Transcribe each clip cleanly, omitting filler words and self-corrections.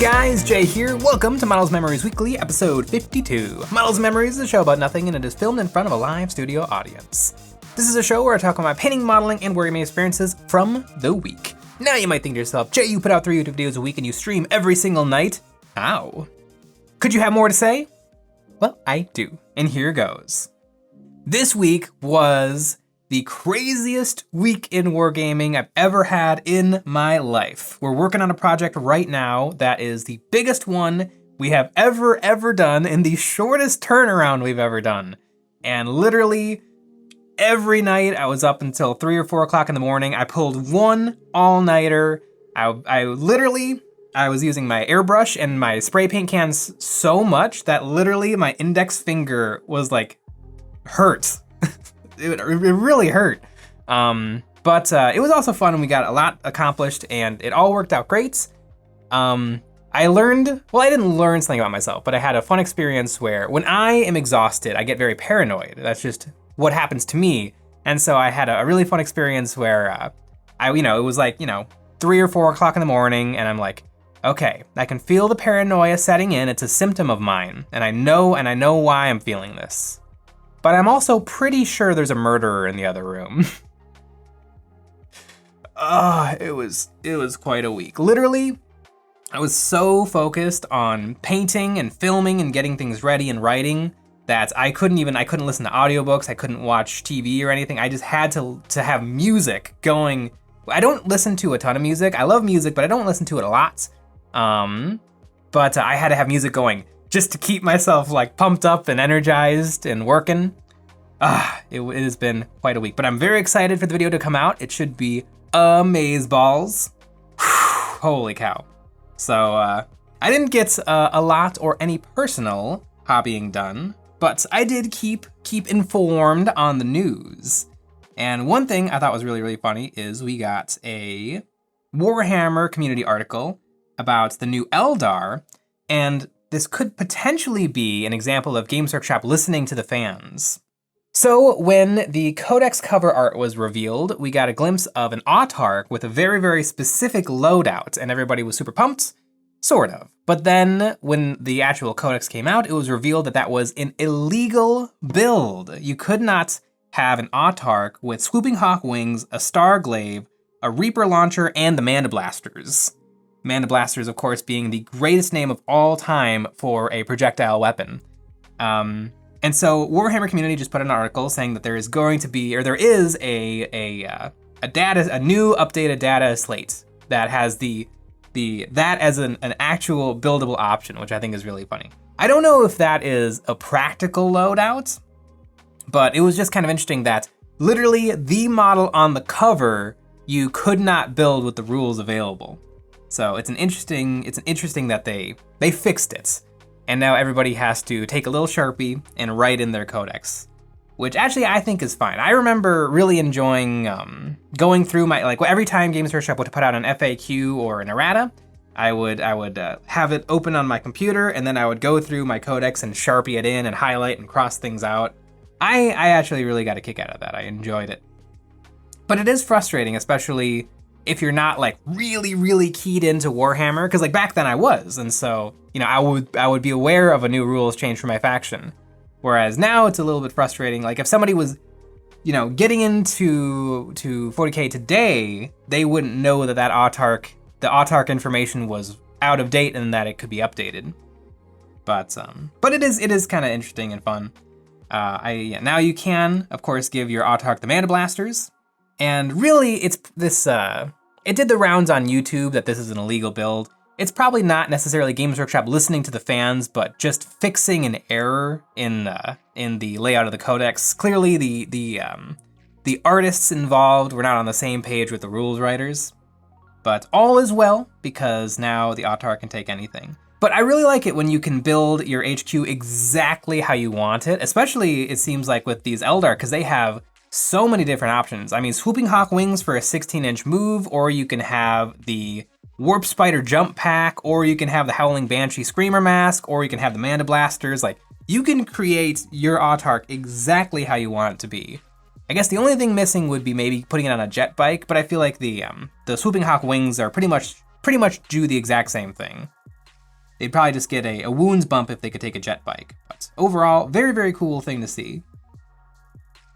guys, Jay here. Welcome to Models Memories Weekly, episode 52. Models Memories is a show about nothing, and it is filmed in front of a live studio audience. This is a show where I talk about my painting, modeling, and Wargaming experiences from the week. Now you might think to yourself, Jay, you put out 3 YouTube videos a week and you stream every single night. Ow. Could you have more to say? Well, I do, and here goes. This week was the craziest week in Wargaming I've ever had in my life. We're working on a project right now that is the biggest one we have ever done in the shortest turnaround we've ever done. And literally every night I was up until 3 or 4 o'clock in the morning. I pulled one all-nighter. I was using my airbrush and my spray paint cans so much that literally my index finger was like hurt. It really hurt. But it was also fun and we got a lot accomplished and it all worked out great. I didn't learn something about myself, but I had a fun experience where when I am exhausted, I get very paranoid. That's just what happens to me. And so I had a really fun experience where it was like, 3 or 4 o'clock in the morning and I'm like, okay, I can feel the paranoia setting in. It's a symptom of mine. And I know why I'm feeling this. But I'm also pretty sure there's a murderer in the other room. It was quite a week. Literally, I was so focused on painting and filming and getting things ready and writing that I couldn't listen to audiobooks, I couldn't watch TV or anything. I just had to have music going. I don't listen to a ton of music. I love music, but I don't listen to it a lot. But I had to have music going just to keep myself like pumped up and energized and working. It has been quite a week, but I'm very excited for the video to come out. It should be amazeballs. Holy cow. So I didn't get a lot or any personal hobbying done, but I did keep informed on the news. And one thing I thought was really funny is we got a Warhammer community article about the new Eldar, and this could potentially be an example of Games Workshop listening to the fans. So when the Codex cover art was revealed, we got a glimpse of an Autarch with a very specific loadout, and everybody was super pumped, sort of. But then when the actual Codex came out, it was revealed that that was an illegal build. You could not have an Autarch with swooping hawk wings, a star glaive, a Reaper launcher, and the Mana Blasters. Mana Blasters, of course, being the greatest name of all time for a projectile weapon. And so Warhammer community just put an article saying that there is going to be, or there is a new updated data slate that has that as an actual buildable option, which I think is really funny. I don't know if that is a practical loadout, but it was just kind of interesting that literally the model on the cover you could not build with the rules available. So it's interesting that they fixed it. And now everybody has to take a little Sharpie and write in their codex, which actually I think is fine. I remember really enjoying going through every time Games Workshop would put out an FAQ or an errata, I would have it open on my computer and then I would go through my codex and Sharpie it in and highlight and cross things out. I actually really got a kick out of that. I enjoyed it. But it is frustrating, especially if you're not like really keyed into Warhammer, because like back then I was, and so I would be aware of a new rules change for my faction. Whereas now it's a little bit frustrating. Like if somebody was, getting into 40K today, they wouldn't know that the Autarch information was out of date and that it could be updated. But it is kind of interesting and fun. Now you can, of course, give your Autarch the Mana Blasters. And really, it's this. It did the rounds on YouTube that this is an illegal build. It's probably not necessarily Games Workshop listening to the fans, but just fixing an error in the layout of the codex. Clearly, the artists involved were not on the same page with the rules writers. But all is well because now the Autarch can take anything. But I really like it when you can build your HQ exactly how you want it. Especially it seems like with these Eldar, because they have so many different options. I mean, swooping hawk wings for a 16-inch move, or you can have the warp spider jump pack, or you can have the howling banshee screamer mask, or you can have the Mana Blasters. Like, you can create your Autarch exactly how you want it to be. I guess the only thing missing would be maybe putting it on a jet bike, but I feel like the swooping hawk wings are pretty much do the exact same thing. They'd probably just get a wounds bump if they could take a jet bike. But overall, very, very cool thing to see.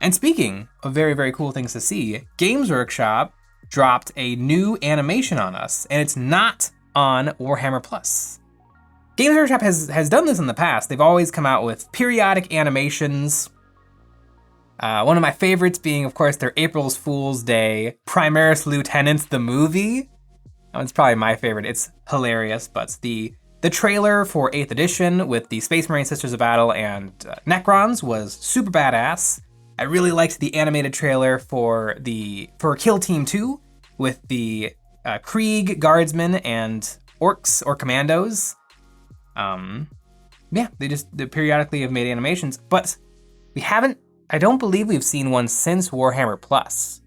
And speaking of very, very cool things to see, Games Workshop dropped a new animation on us, and it's not on Warhammer Plus. Games Workshop has done this in the past. They've always come out with periodic animations. One of my favorites being, of course, their April Fool's Day Primaris Lieutenants, the movie. That one's probably my favorite. It's hilarious, but the trailer for 8th edition with the Space Marine Sisters of Battle and Necrons was super badass. I really liked the animated trailer for Kill Team 2 with the Krieg Guardsmen and Orcs or Commandos. Yeah, they periodically have made animations, but I don't believe we've seen one since Warhammer Plus.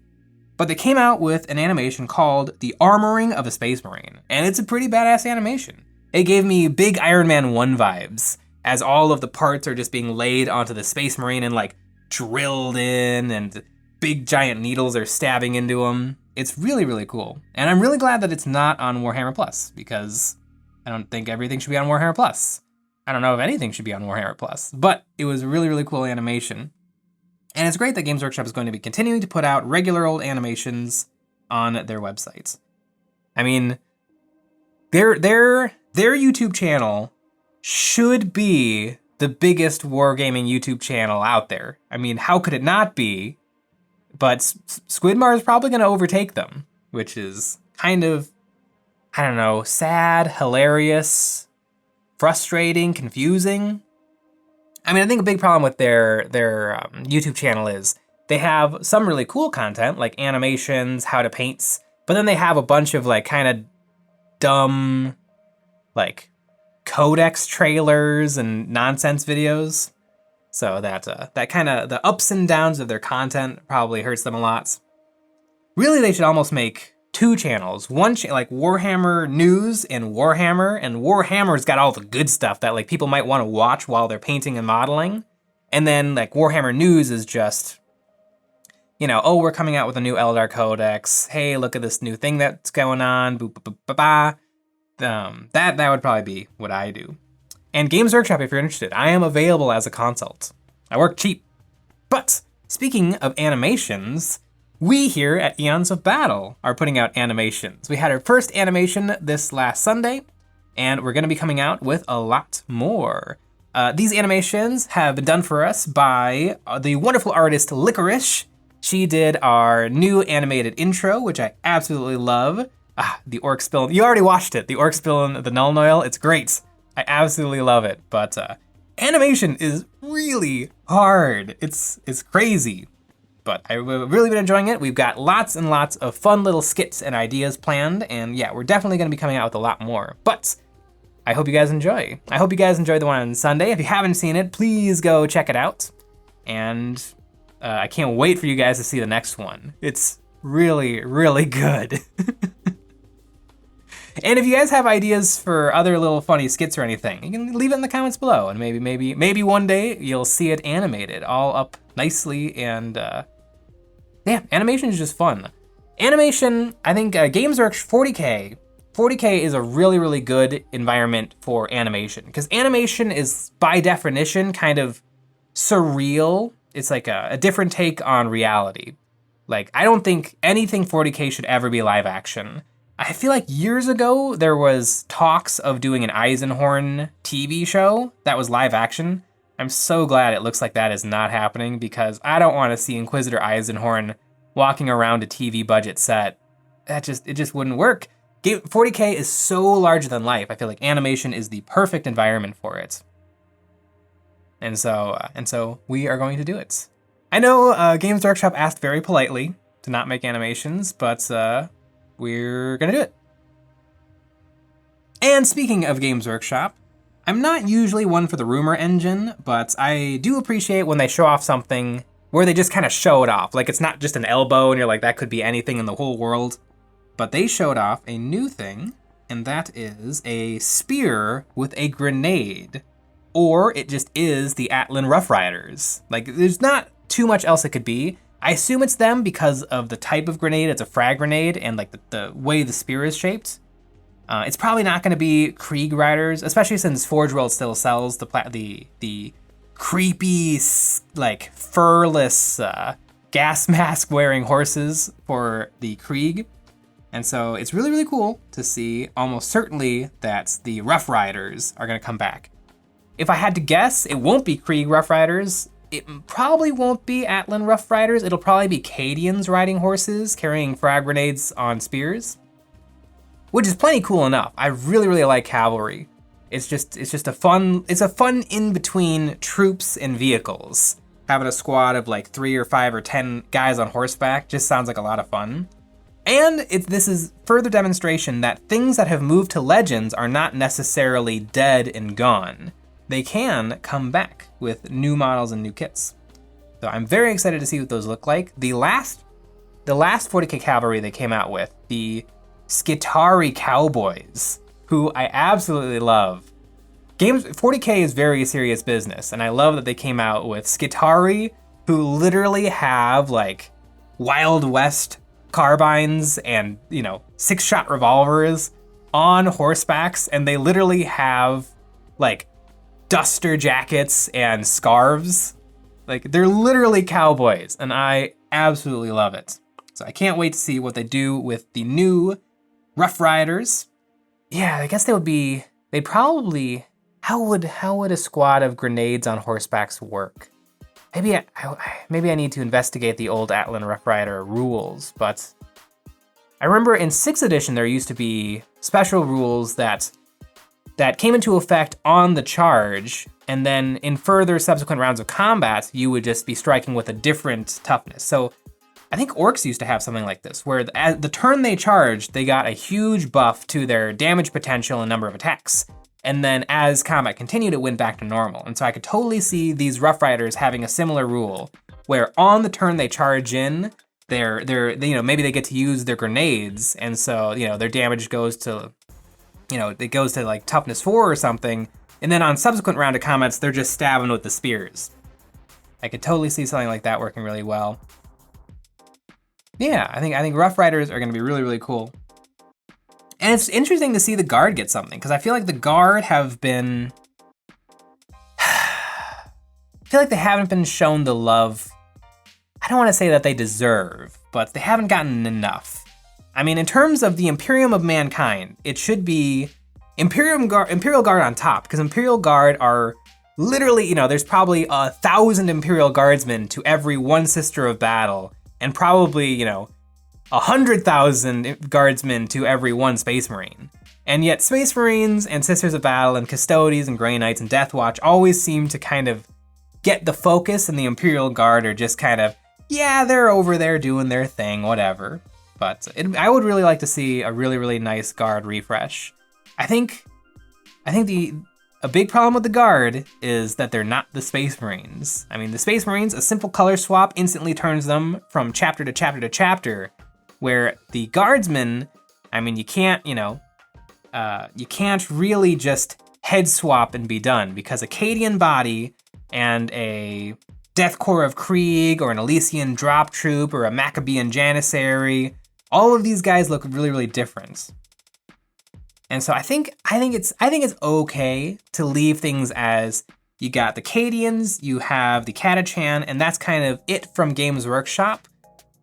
But they came out with an animation called The Armoring of a Space Marine, and it's a pretty badass animation. It gave me big Iron Man 1 vibes, as all of the parts are just being laid onto the Space Marine and like drilled in, and big giant needles are stabbing into them. It's really, really cool. And I'm really glad that it's not on Warhammer Plus, because I don't think everything should be on Warhammer Plus. I don't know if anything should be on Warhammer Plus, but it was a really, really cool animation. And it's great that Games Workshop is going to be continuing to put out regular old animations on their websites. I mean, their YouTube channel should be the biggest wargaming YouTube channel out there. I mean, how could it not be? But Squidmar is probably going to overtake them, which is kind of, I don't know, sad, hilarious, frustrating, confusing. I mean, I think a big problem with their YouTube channel is they have some really cool content, like animations, how to paints, but then they have a bunch of like kind of dumb, like codex trailers and nonsense videos. So that kind of, the ups and downs of their content probably hurts them a lot. Really, they should almost make two channels. One like Warhammer News and Warhammer's got all the good stuff that like people might want to watch while they're painting and modeling. And then like Warhammer News is just, you know, oh, we're coming out with a new Eldar Codex. Hey, look at this new thing that's going on. Boop, boop, boop, ba. That would probably be what I do. And Games Workshop, if you're interested, I am available as a consult. I work cheap. But speaking of animations, we here at Eons of Battle are putting out animations. We had our first animation this last Sunday, and we're going to be coming out with a lot more. These animations have been done for us by the wonderful artist Liqerise. She did our new animated intro, which I absolutely love. The orc spilling. You already watched it. The orc spilling the Null Oil. It's great. I absolutely love it. But animation is really hard. It's crazy. But I've really been enjoying it. We've got lots and lots of fun little skits and ideas planned. And yeah, we're definitely going to be coming out with a lot more. But I hope you guys enjoy. I hope you guys enjoyed the one on Sunday. If you haven't seen it, please go check it out. And I can't wait for you guys to see the next one. It's really, really good. And if you guys have ideas for other little funny skits or anything, you can leave it in the comments below, and maybe one day you'll see it animated, all up nicely, and yeah, animation is just fun. Animation, I think Games Workshop 40K is a really, really good environment for animation, because animation is by definition kind of surreal. It's like a different take on reality. Like, I don't think anything 40K should ever be live action. I feel like years ago, there was talks of doing an Eisenhorn TV show that was live action. I'm so glad it looks like that is not happening, because I don't want to see Inquisitor Eisenhorn walking around a TV budget set. It just wouldn't work. 40K is so larger than life. I feel like animation is the perfect environment for it. And so we are going to do it. I know Games Workshop asked very politely to not make animations, but we're gonna do it. And speaking of Games Workshop, I'm not usually one for the rumor engine, but I do appreciate when they show off something where they just kind of show it off. Like, it's not just an elbow and you're like, that could be anything in the whole world. But they showed off a new thing, and that is a spear with a grenade. Or it just is the Atlan Rough Riders. Like, there's not too much else it could be. I assume it's them because of the type of grenade. It's a frag grenade, and like the way the spear is shaped. It's probably not going to be Krieg riders, especially since Forge World still sells the creepy, like, furless gas mask wearing horses for the Krieg. And so it's really, really cool to see almost certainly that the Rough Riders are going to come back. If I had to guess, it won't be Krieg Rough Riders. It probably won't be Atlan Rough Riders. It'll probably be Cadians riding horses, carrying frag grenades on spears, which is plenty cool enough. I really, really like cavalry. It's a fun in-between troops and vehicles. Having a squad of like 3 or 5 or 10 guys on horseback just sounds like a lot of fun. And this is further demonstration that things that have moved to Legends are not necessarily dead and gone. They can come back with new models and new kits. So I'm very excited to see what those look like. The last 40k cavalry they came out with, the Skitarii Cowboys, who I absolutely love. 40k is very serious business, and I love that they came out with Skitarii, who literally have like Wild West carbines and, 6-shot revolvers on horsebacks, and they literally have like duster jackets and scarves. Like, they're literally cowboys, and I absolutely love it. So I can't wait to see what they do with the new Rough Riders. Yeah, I guess they'd probably, how would a squad of grenades on horsebacks work? Maybe I need to investigate the old Atlan Rough Rider rules, but I remember in 6th edition there used to be special rules that came into effect on the charge, and then in further subsequent rounds of combat, you would just be striking with a different toughness. So I think orcs used to have something like this, where the turn they charged, they got a huge buff to their damage potential and number of attacks. And then as combat continued, it went back to normal. And so I could totally see these Rough Riders having a similar rule, where on the turn they charge in, maybe they get to use their grenades, and so, their damage goes to, it goes to like toughness 4 or something, and then on subsequent round of combats, they're just stabbing with the spears. I could totally see something like that working really well. Yeah, I think Rough Riders are going to be really, really cool. And it's interesting to see the Guard get something, because I feel like the Guard have been... I feel like they haven't been shown the love, I don't want to say that they deserve, but they haven't gotten enough. I mean, in terms of the Imperium of Mankind, it should be Imperial Guard on top, because Imperial Guard are literally, there's probably 1,000 Imperial Guardsmen to every one Sister of Battle, and probably, 100,000 Guardsmen to every one Space Marine. And yet Space Marines and Sisters of Battle and Custodes and Grey Knights and Death Watch always seem to kind of get the focus, and the Imperial Guard are just kind of, yeah, they're over there doing their thing, whatever. But I would really like to see a really, really nice Guard refresh. I think a big problem with the Guard is that they're not the Space Marines. I mean, the Space Marines, a simple color swap instantly turns them from chapter to chapter to chapter, where the Guardsmen, I mean, you can't really just head swap and be done, because a Cadian body and a Death Corps of Krieg or an Elysian drop troop or a Maccabean Janissary, all of these guys look really, really different. And so I think it's okay to leave things as you got the Cadians, you have the Catachan, and that's kind of it from Games Workshop.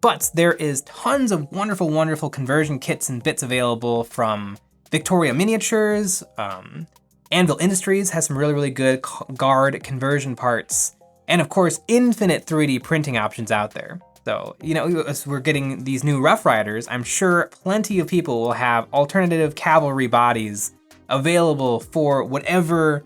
But there is tons of wonderful, wonderful conversion kits and bits available from Victoria Miniatures. Anvil Industries has some really, really good Guard conversion parts. And of course, infinite 3D printing options out there. So, as we're getting these new Rough Riders, I'm sure plenty of people will have alternative cavalry bodies available for whatever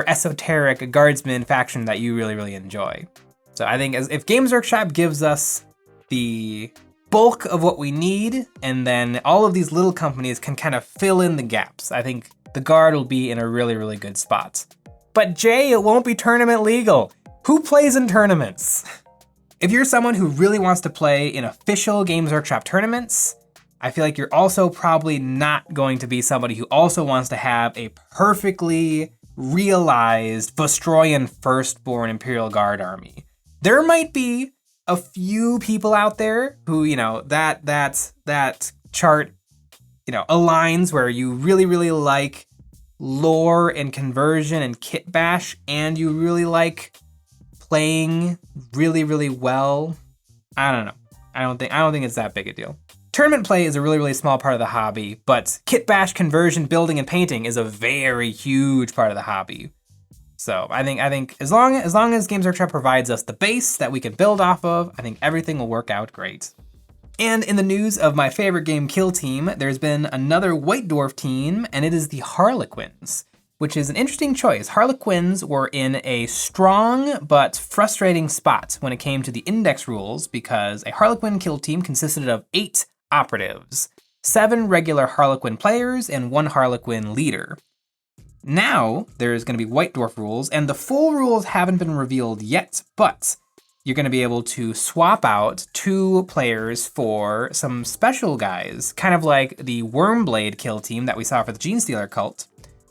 esoteric guardsman faction that you really, really enjoy. So I think if Games Workshop gives us the bulk of what we need, and then all of these little companies can kind of fill in the gaps, I think the Guard will be in a really, really good spot. But Jay, it won't be tournament legal. Who plays in tournaments? If you're someone who really wants to play in official Games Workshop tournaments, I feel like you're also probably not going to be somebody who also wants to have a perfectly realized Vostroyan Firstborn Imperial Guard army. There might be a few people out there who, that chart aligns where you really, really like lore and conversion and kit bash, and you really like playing really, really well, I don't know. I don't think it's that big a deal. Tournament play is a really, really small part of the hobby, but kit bash, conversion, building, and painting is a very huge part of the hobby. So I think as long as Games Workshop provides us the base that we can build off of, I think everything will work out great. And in the news of my favorite game, Kill Team, there's been another White Dwarf team, and it is the Harlequins, which is an interesting choice. Harlequins were in a strong but frustrating spot when it came to the index rules because a Harlequin kill team consisted of 8 operatives, 7 regular Harlequin players, and 1 Harlequin leader. Now there's going to be White Dwarf rules, and the full rules haven't been revealed yet, but you're going to be able to swap out 2 players for some special guys, kind of like the Wormblade kill team that we saw for the Genestealer cult.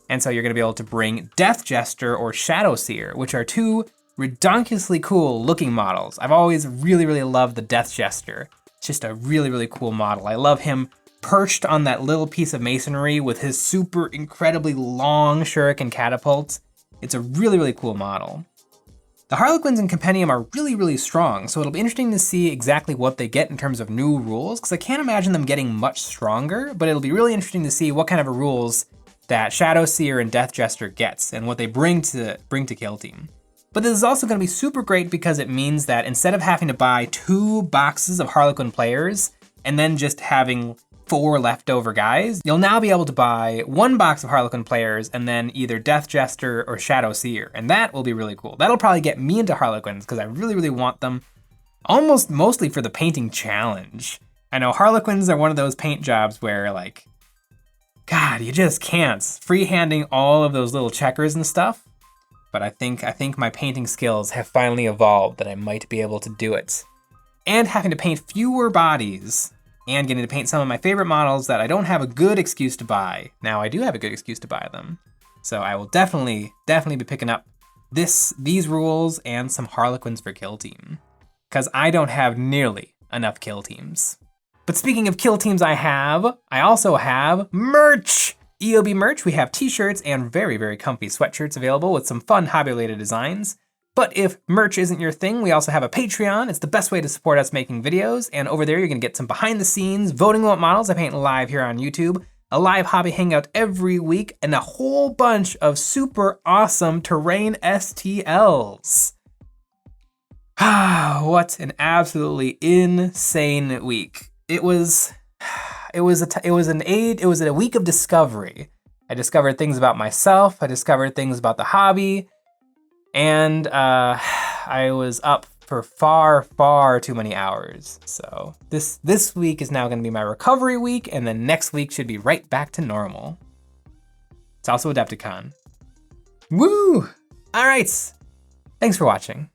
And so you're going to be able to bring Death Jester or Shadow Seer, which are 2 redonkulously cool looking models. I've always really, really loved the Death Jester. It's just a really, really cool model. I love him perched on that little piece of masonry with his super incredibly long shuriken catapult. It's a really, really cool model. The Harlequins in Compendium are really, really strong, so it'll be interesting to see exactly what they get in terms of new rules, because I can't imagine them getting much stronger, but it'll be really interesting to see what kind of rules that Shadow Seer and Death Jester gets and what they bring to Kill Team. But this is also going to be super great because it means that instead of having to buy 2 boxes of Harlequin players and then just having 4 leftover guys, you'll now be able to buy 1 box of Harlequin players and then either Death Jester or Shadow Seer, and that will be really cool. That'll probably get me into Harlequins because I really, really want them, almost mostly for the painting challenge. I know Harlequins are one of those paint jobs where, like, God, you just can't. Freehanding all of those little checkers and stuff. But I think my painting skills have finally evolved that I might be able to do it. And having to paint fewer bodies and getting to paint some of my favorite models that I don't have a good excuse to buy. Now I do have a good excuse to buy them. So I will definitely be picking up these rules and some Harlequins for Kill Team. Because I don't have nearly enough kill teams. But speaking of kill teams I also have merch! EOB merch, we have t-shirts and very, very comfy sweatshirts available with some fun hobby-related designs. But if merch isn't your thing, we also have a Patreon. It's the best way to support us making videos. And over there, you're gonna get some behind the scenes, voting what models I paint live here on YouTube, a live hobby hangout every week, and a whole bunch of super awesome terrain STLs. What an absolutely insane week. It was a week of discovery. I discovered things about myself. I discovered things about the hobby, and I was up for far, far too many hours. So this week is now going to be my recovery week, and then next week should be right back to normal. It's also Adepticon. Woo! All right. Thanks for watching.